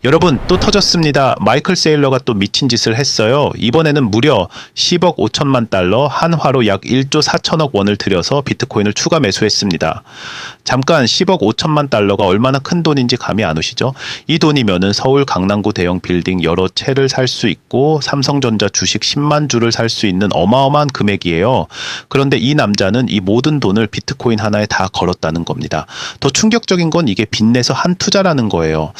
여러분, 또 터졌습니다. 마이클 세일러가 또 미친 짓을 했어요. 이번에는 무려 10억 5천만 달러, 한화로 약 1조 4천억 원을 들여서 비트코인을 추가 매수했습니다. 잠깐 10억 5천만 달러가 얼마나 큰 돈인지 감이 안 오시죠? 이 돈이면은 서울 강남구 대형 빌딩 여러 채를 살 수 있고 삼성전자 주식 10만 주를 살 수 있는 어마어마한 금액이에요. 그런데 이 남자는 이 모든 돈을 비트코인 하나에 다 걸었다는 겁니다. 더 충격적인 건 이게 빚내서 한 투자라는 거예요.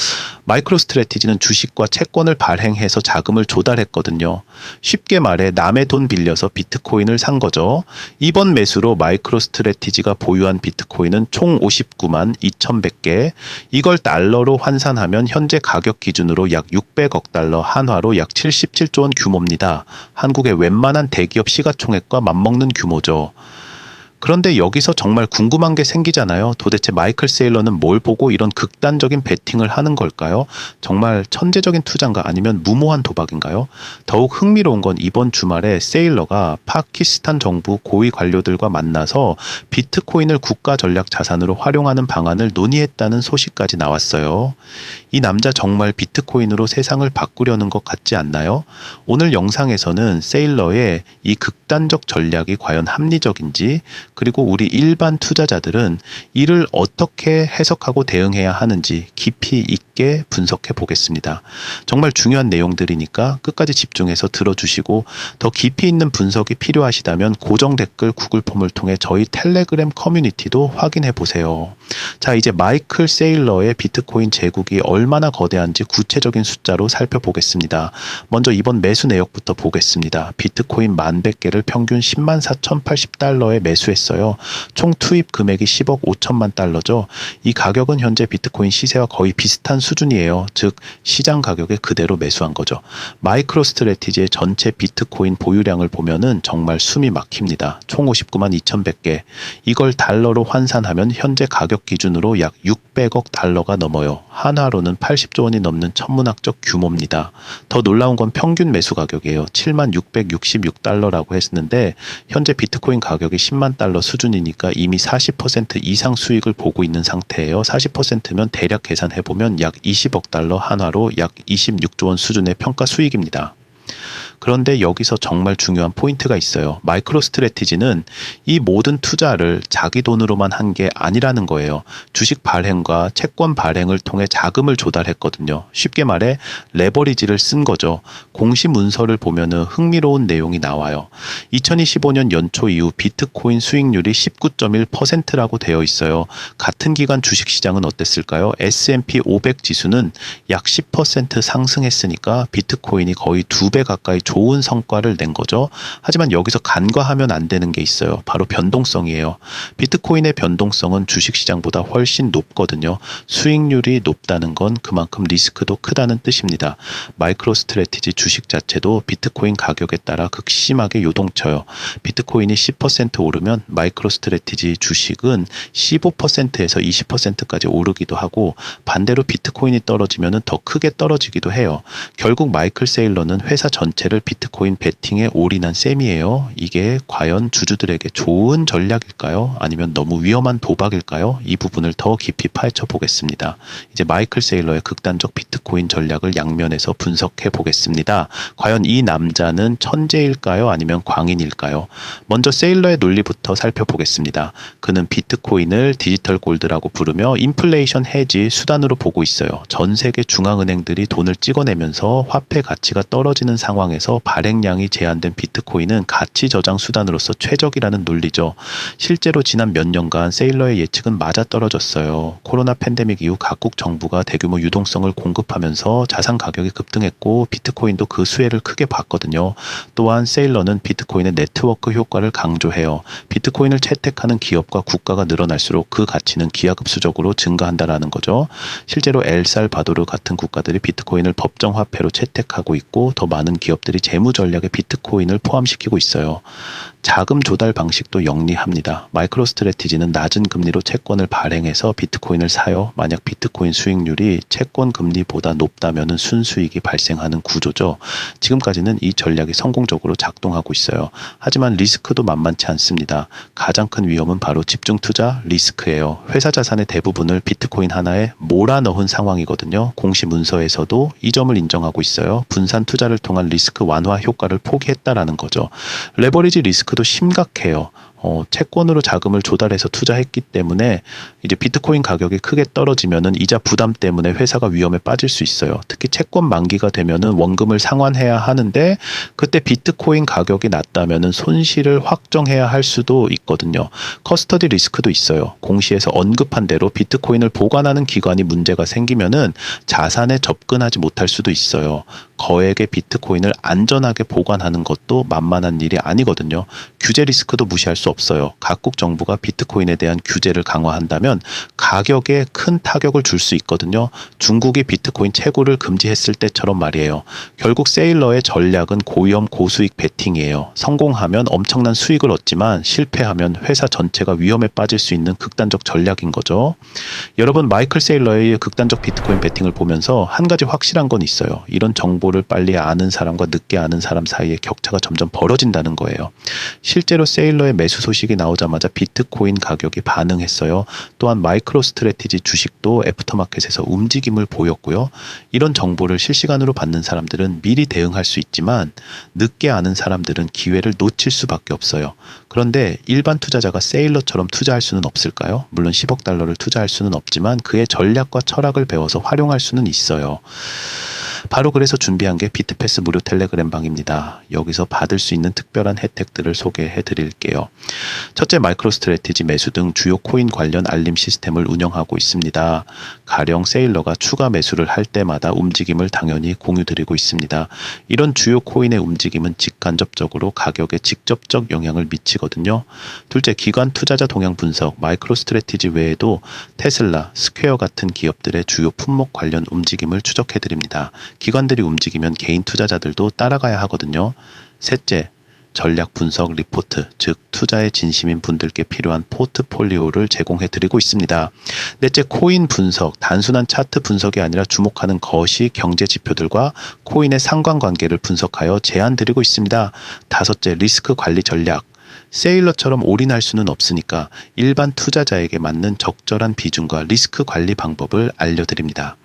마이크로 스트래티지는 주식과 채권을 발행해서 자금을 조달했거든요. 쉽게 말해 남의 돈 빌려서 비트코인을 산 거죠. 이번 매수로 마이크로 스트래티지가 보유한 비트코인은 총 59만 2,100개. 이걸 달러로 환산하면 현재 가격 기준으로 약 600억 달러, 한화로 약 77조 원 규모입니다. 한국의 웬만한 대기업 시가총액과 맞먹는 규모죠. 그런데 여기서 정말 궁금한 게 생기잖아요. 도대체 마이클 세일러는 뭘 보고 이런 극단적인 베팅을 하는 걸까요? 정말 천재적인 투자인가 아니면 무모한 도박인가요? 더욱 흥미로운 건 이번 주말에 세일러가 파키스탄 정부 고위 관료들과 만나서 비트코인을 국가 전략 자산으로 활용하는 방안을 논의했다는 소식까지 나왔어요. 이 남자 정말 비트코인으로 세상을 바꾸려는 것 같지 않나요? 오늘 영상에서는 세일러의 이 극단적 전략이 과연 합리적인지, 그리고 우리 일반 투자자들은 이를 어떻게 해석하고 대응해야 하는지 깊이 있게 분석해 보겠습니다. 정말 중요한 내용들이니까 끝까지 집중해서 들어주시고, 더 깊이 있는 분석이 필요하시다면 고정 댓글 구글 폼을 통해 저희 텔레그램 커뮤니티도 확인해 보세요. 자, 이제 마이클 세일러의 비트코인 제국이 얼마나 거대한지 구체적인 숫자로 살펴보겠습니다. 먼저 이번 매수 내역부터 보겠습니다. 비트코인 11,100개를 평균 10만 4,080달러에 매수했어요. 총 투입 금액이 10억 5천만 달러죠. 이 가격은 현재 비트코인 시세와 거의 비슷한 수준이에요. 즉 시장 가격에 그대로 매수한 거죠. 마이크로 스트래티지의 전체 비트코인 보유량을 보면은 정말 숨이 막힙니다. 총 59만 2,100개. 이걸 달러로 환산하면 현재 가격 기준으로 약 600억 달러가 넘어요. 한화로는 80조 원이 넘는 천문학적 규모입니다. 더 놀라운 건 평균 매수 가격이에요. 7만 666달러라고 했는데 현재 비트코인 가격이 10만 달러 수준이니까 이미 40% 이상 수익을 보고 있는 상태예요. 40%면 대략 계산해보면 약 20억 달러, 한화로 약 26조 원 수준의 평가 수익입니다. 그런데 여기서 정말 중요한 포인트가 있어요. 마이크로 스트래티지는 이 모든 투자를 자기 돈으로만 한 게 아니라는 거예요. 주식 발행과 채권 발행을 통해 자금을 조달했거든요. 쉽게 말해 레버리지를 쓴 거죠. 공시 문서를 보면은 흥미로운 내용이 나와요. 2025년 연초 이후 비트코인 수익률이 19.1%라고 되어 있어요. 같은 기간 주식시장은 어땠을까요? S&P 500 지수는 약 10% 상승했으니까 비트코인이 거의 2배 가까이 좋은 성과를 낸 거죠. 하지만 여기서 간과하면 안 되는 게 있어요. 바로 변동성이에요. 비트코인의 변동성은 주식시장보다 훨씬 높거든요. 수익률이 높다는 건 그만큼 리스크도 크다는 뜻입니다. 마이크로 스트래티지 주식 자체도 비트코인 가격에 따라 극심하게 요동쳐요. 비트코인이 10% 오르면 마이크로 스트래티지 주식은 15%에서 20%까지 오르기도 하고, 반대로 비트코인이 떨어지면 더 크게 떨어지기도 해요. 결국 마이클 세일러는 회사 전체를 비트코인 베팅에 올인한 셈이에요. 이게 과연 주주들에게 좋은 전략일까요? 아니면 너무 위험한 도박일까요? 이 부분을 더 깊이 파헤쳐 보겠습니다. 이제 마이클 세일러의 극단적 비트코인 전략을 양면에서 분석해 보겠습니다. 과연 이 남자는 천재일까요? 아니면 광인일까요? 먼저 세일러의 논리부터 살펴보겠습니다. 그는 비트코인을 디지털 골드라고 부르며 인플레이션 해지 수단으로 보고 있어요. 전 세계 중앙은행들이 돈을 찍어내면서 화폐 가치가 떨어지는 상황에서 발행량이 제한된 비트코인은 가치 저장 수단으로서 최적이라는 논리죠. 실제로 지난 몇 년간 세일러의 예측은 맞아떨어졌어요. 코로나 팬데믹 이후 각국 정부가 대규모 유동성을 공급하면서 자산 가격이 급등했고 비트코인도 그 수혜를 크게 봤거든요. 또한 세일러는 비트코인의 네트워크 효과를 강조해요. 비트코인을 채택하는 기업과 국가가 늘어날수록 그 가치는 기하급수적으로 증가한다라는 거죠. 실제로 엘살바도르 같은 국가들이 비트코인을 법정 화폐로 채택하고 있고 더 많은 기업들이 관리 재무 전략에 비트코인을 포함시키고 있어요. 자금 조달 방식도 영리합니다. 마이크로스트래티지는 낮은 금리로 채권을 발행해서 비트코인을 사요. 만약 비트코인 수익률이 채권 금리보다 높다면 순수익이 발생하는 구조죠. 지금까지는 이 전략이 성공적으로 작동하고 있어요. 하지만 리스크도 만만치 않습니다. 가장 큰 위험은 바로 집중 투자 리스크예요. 회사 자산의 대부분을 비트코인 하나에 몰아넣은 상황이거든요. 공시 문서에서도 이 점을 인정하고 있어요. 분산 투자를 통한 리스크 완화 효과를 포기했다라는 거죠. 레버리지 리스크도 심각해요. 채권으로 자금을 조달해서 투자했기 때문에 이제 비트코인 가격이 크게 떨어지면은 이자 부담 때문에 회사가 위험에 빠질 수 있어요. 특히 채권 만기가 되면은 원금을 상환해야 하는데 그때 비트코인 가격이 낮다면은 손실을 확정해야 할 수도 있거든요. 커스터디 리스크도 있어요. 공시에서 언급한 대로 비트코인을 보관하는 기관이 문제가 생기면은 자산에 접근하지 못할 수도 있어요. 거액의 비트코인을 안전하게 보관하는 것도 만만한 일이 아니거든요. 규제 리스크도 무시할 수 없어요. 각국 정부가 비트코인에 대한 규제를 강화한다면 가격에 큰 타격을 줄 수 있거든요. 중국이 비트코인 채굴을 금지했을 때처럼 말이에요. 결국 세일러의 전략은 고위험 고수익 베팅이에요. 성공하면 엄청난 수익을 얻지만 실패하면 회사 전체가 위험에 빠질 수 있는 극단적 전략인 거죠. 여러분, 마이클 세일러의 극단적 비트코인 베팅을 보면서 한 가지 확실한 건 있어요. 이런 정보를 빨리 아는 사람과 늦게 아는 사람 사이의 격차가 점점 벌어진다는 거예요. 실제로 세일러의 매수 소식이 나오자마자 비트코인 가격이 반응했어요. 또한 마이크로스트래티지 주식도 애프터마켓에서 움직임을 보였고요. 이런 정보를 실시간으로 받는 사람들은 미리 대응할 수 있지만 늦게 아는 사람들은 기회를 놓칠 수밖에 없어요. 그런데 일반 투자자가 세일러처럼 투자할 수는 없을까요? 물론 10억 달러를 투자할 수는 없지만 그의 전략과 철학을 배워서 활용할 수는 있어요. 바로 그래서 준비한 게 비트패스 무료 텔레그램 방입니다. 여기서 받을 수 있는 특별한 혜택들을 소개해 드릴게요. 첫째, 마이크로스트래티지 매수 등 주요 코인 관련 알림 시스템을 운영하고 있습니다. 가령 세일러가 추가 매수를 할 때마다 움직임을 당연히 공유드리고 있습니다. 이런 주요 코인의 움직임은 직간접적으로 가격에 직접적 영향을 미치거든요. 둘째, 기관 투자자 동향 분석. 마이크로스트래티지 외에도 테슬라, 스퀘어 같은 기업들의 주요 품목 관련 움직임을 추적해 드립니다. 기관들이 움직이면 개인 투자자들도 따라가야 하거든요. 셋째, 전략 분석 리포트, 즉 투자에 진심인 분들께 필요한 포트폴리오를 제공해 드리고 있습니다. 넷째, 코인 분석, 단순한 차트 분석이 아니라 주목하는 거시 경제 지표들과 코인의 상관관계를 분석하여 제안 드리고 있습니다. 다섯째, 리스크 관리 전략. 세일러처럼 올인할 수는 없으니까 일반 투자자에게 맞는 적절한 비중과 리스크 관리 방법을 알려드립니다.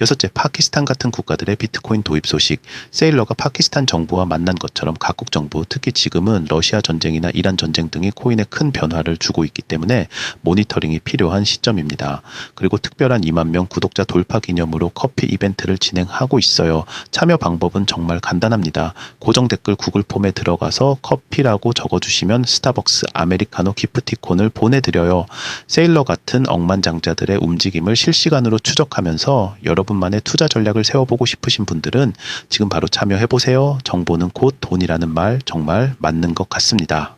여섯째, 파키스탄 같은 국가들의 비트코인 도입 소식. 세일러가 파키스탄 정부와 만난 것처럼 각국 정부, 특히 지금은 러시아 전쟁이나 이란 전쟁 등이 코인에 큰 변화를 주고 있기 때문에 모니터링이 필요한 시점입니다. 그리고 특별한 2만 명 구독자 돌파 기념으로 커피 이벤트를 진행하고 있어요. 참여 방법은 정말 간단합니다. 고정 댓글 구글 폼에 들어가서 커피라고 적어주시면 스타벅스 아메리카노 기프티콘을 보내드려요. 세일러 같은 억만장자들의 움직임을 실시간으로 추적하면서 여러분만의 투자 전략을 세워보고 싶으신 분들은 지금 바로 참여해보세요. 정보는 곧 돈이라는 말 정말 맞는 것 같습니다.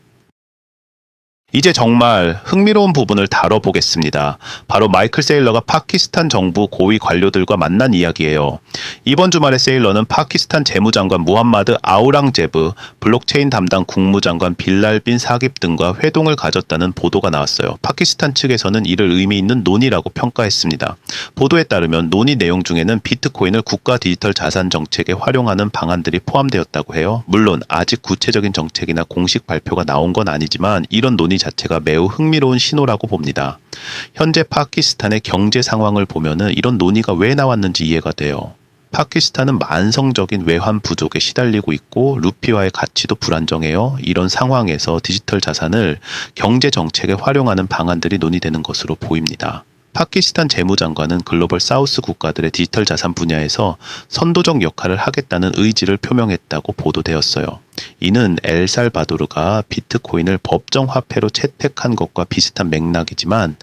이제 정말 흥미로운 부분을 다뤄보겠습니다. 바로 마이클 세일러가 파키스탄 정부 고위 관료들과 만난 이야기예요. 이번 주말에 세일러는 파키스탄 재무장관 무함마드 아우랑제브, 블록체인 담당 국무장관 빌랄 빈 사깁 등과 회동을 가졌다는 보도가 나왔어요. 파키스탄 측에서는 이를 의미 있는 논의라고 평가했습니다. 보도에 따르면 논의 내용 중에는 비트코인을 국가 디지털 자산 정책에 활용하는 방안들이 포함되었다고 해요. 물론 아직 구체적인 정책이나 공식 발표가 나온 건 아니지만 이런 논의 자체가 매우 흥미로운 신호라고 봅니다. 현재 파키스탄의 경제 상황을 보면은 이런 논의가 왜 나왔는지 이해가 돼요. 파키스탄은 만성적인 외환 부족에 시달리고 있고 루피와의 가치도 불안정해요. 이런 상황에서 디지털 자산을 경제 정책에 활용하는 방안들이 논의되는 것으로 보입니다. 파키스탄 재무장관은 글로벌 사우스 국가들의 디지털 자산 분야에서 선도적 역할을 하겠다는 의지를 표명했다고 보도되었어요. 이는 엘살바도르가 비트코인을 법정 화폐로 채택한 것과 비슷한 맥락이지만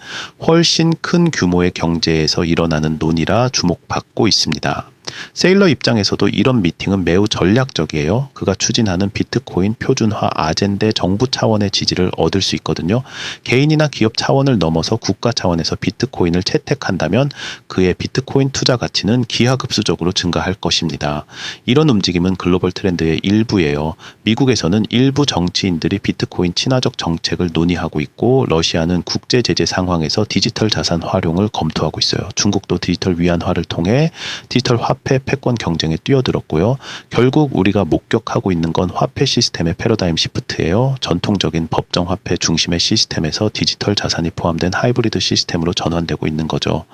훨씬 큰 규모의 경제에서 일어나는 논의라 주목받고 있습니다. 세일러 입장에서도 이런 미팅은 매우 전략적이에요. 그가 추진하는 비트코인 표준화 아젠데 정부 차원의 지지를 얻을 수 있거든요. 개인이나 기업 차원을 넘어서 국가 차원에서 비트코인을 채택한다면 그의 비트코인 투자 가치는 기하급수적으로 증가할 것입니다. 이런 움직임은 글로벌 트렌드의 일부예요. 미국에서는 일부 정치인들이 비트코인 친화적 정책을 논의하고 있고, 러시아는 국제 제재 상황에서 디지털 자산 활용을 검토하고 있어요. 중국도 디지털 위안화를 통해 디지털 화폐 패권 경쟁에 뛰어들었고요. 결국 우리가 목격하고 있는 건 화폐 시스템의 패러다임 시프트예요. 전통적인 법정 화폐 중심의 시스템에서 디지털 자산이 포함된 하이브리드 시스템으로 전환되고 있는 거죠.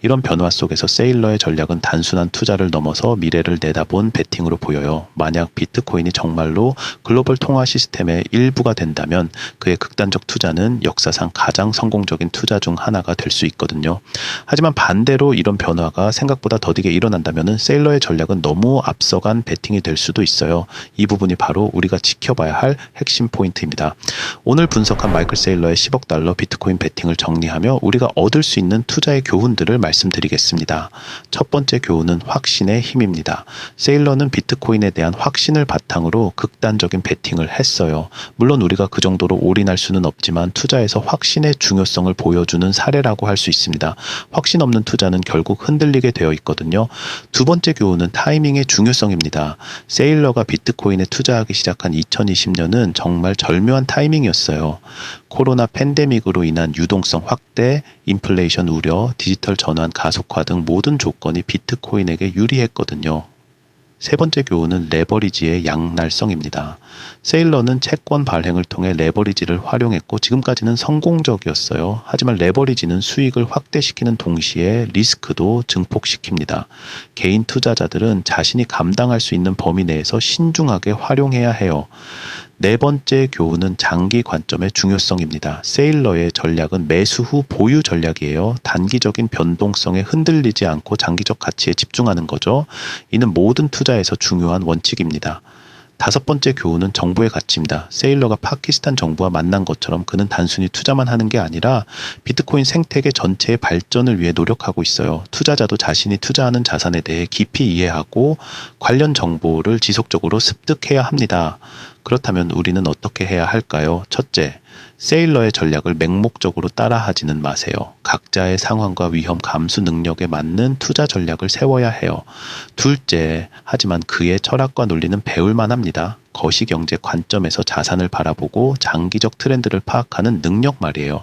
이런 변화 속에서 세일러의 전략은 단순한 투자를 넘어서 미래를 내다본 베팅으로 보여요. 만약 비트코인이 정말로 글로벌 통화 시스템의 일부가 된다면 그의 극단적 투자는 역사상 가장 성공적인 투자 중 하나가 될 수 있거든요. 하지만 반대로 이런 변화가 생각보다 더디게 일어난다면 세일러의 전략은 너무 앞서간 베팅이 될 수도 있어요. 이 부분이 바로 우리가 지켜봐야 할 핵심 포인트입니다. 오늘 분석한 마이클 세일러의 10억 달러 비트코인 베팅을 정리하며 우리가 얻을 수 있는 투자의 교훈들을 말씀드리겠습니다. 첫 번째 교훈은 확신의 힘입니다. 세일러는 비트코인에 대한 확신을 바탕으로 극단적인 베팅을 했어요. 물론 우리가 그 정도로 올인할 수는 없지만 투자에서 확신의 중요성을 보여주는 사례라고 할 수 있습니다. 확신 없는 투자는 결국 흔들리게 되어 있거든요. 두 번째 교훈은 타이밍의 중요성입니다. 세일러가 비트코인에 투자하기 시작한 2020년은 정말 절묘한 타이밍이었어요. 코로나 팬데믹으로 인한 유동성 확대, 인플레이션 우려, 디지털 전환 가속화 등 모든 조건이 비트코인에게 유리했거든요. 세 번째 교훈은 레버리지의 양날성입니다. 세일러는 채권 발행을 통해 레버리지를 활용했고 지금까지는 성공적이었어요. 하지만 레버리지는 수익을 확대시키는 동시에 리스크도 증폭시킵니다. 개인 투자자들은 자신이 감당할 수 있는 범위 내에서 신중하게 활용해야 해요. 네 번째 교훈은 장기 관점의 중요성입니다. 세일러의 전략은 매수 후 보유 전략이에요. 단기적인 변동성에 흔들리지 않고 장기적 가치에 집중하는 거죠. 이는 모든 투자에서 중요한 원칙입니다. 다섯 번째 교훈은 정보의 가치입니다. 세일러가 파키스탄 정부와 만난 것처럼 그는 단순히 투자만 하는 게 아니라 비트코인 생태계 전체의 발전을 위해 노력하고 있어요. 투자자도 자신이 투자하는 자산에 대해 깊이 이해하고 관련 정보를 지속적으로 습득해야 합니다. 그렇다면 우리는 어떻게 해야 할까요? 첫째, 세일러의 전략을 맹목적으로 따라하지는 마세요. 각자의 상황과 위험 감수 능력에 맞는 투자 전략을 세워야 해요. 둘째, 하지만 그의 철학과 논리는 배울 만합니다. 거시경제 관점에서 자산을 바라보고 장기적 트렌드를 파악하는 능력 말이에요.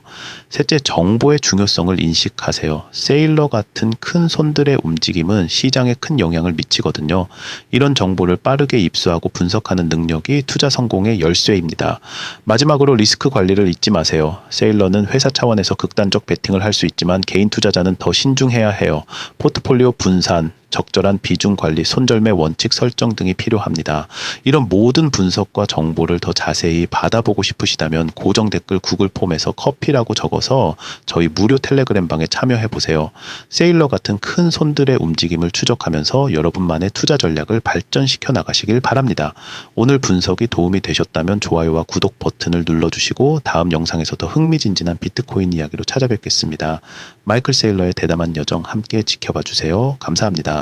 셋째, 정보의 중요성을 인식하세요. 세일러 같은 큰 손들의 움직임은 시장에 큰 영향을 미치거든요. 이런 정보를 빠르게 입수하고 분석하는 능력이 투자 성공의 열쇠입니다. 마지막으로 리스크 관리를 잊지 마세요. 세일러는 회사 차원에서 극단적 베팅을 할 수 있지만 개인 투자자는 더 신중해야 해요. 포트폴리오 분산, 적절한 비중 관리, 손절매 원칙 설정 등이 필요합니다. 이런 모든 분석과 정보를 더 자세히 받아보고 싶으시다면 고정 댓글 구글 폼에서 커피라고 적어서 저희 무료 텔레그램 방에 참여해 보세요. 세일러 같은 큰 손들의 움직임을 추적하면서 여러분만의 투자 전략을 발전시켜 나가시길 바랍니다. 오늘 분석이 도움이 되셨다면 좋아요와 구독 버튼을 눌러주시고 다음 영상에서 더 흥미진진한 비트코인 이야기로 찾아뵙겠습니다. 마이클 세일러의 대담한 여정 함께 지켜봐 주세요. 감사합니다.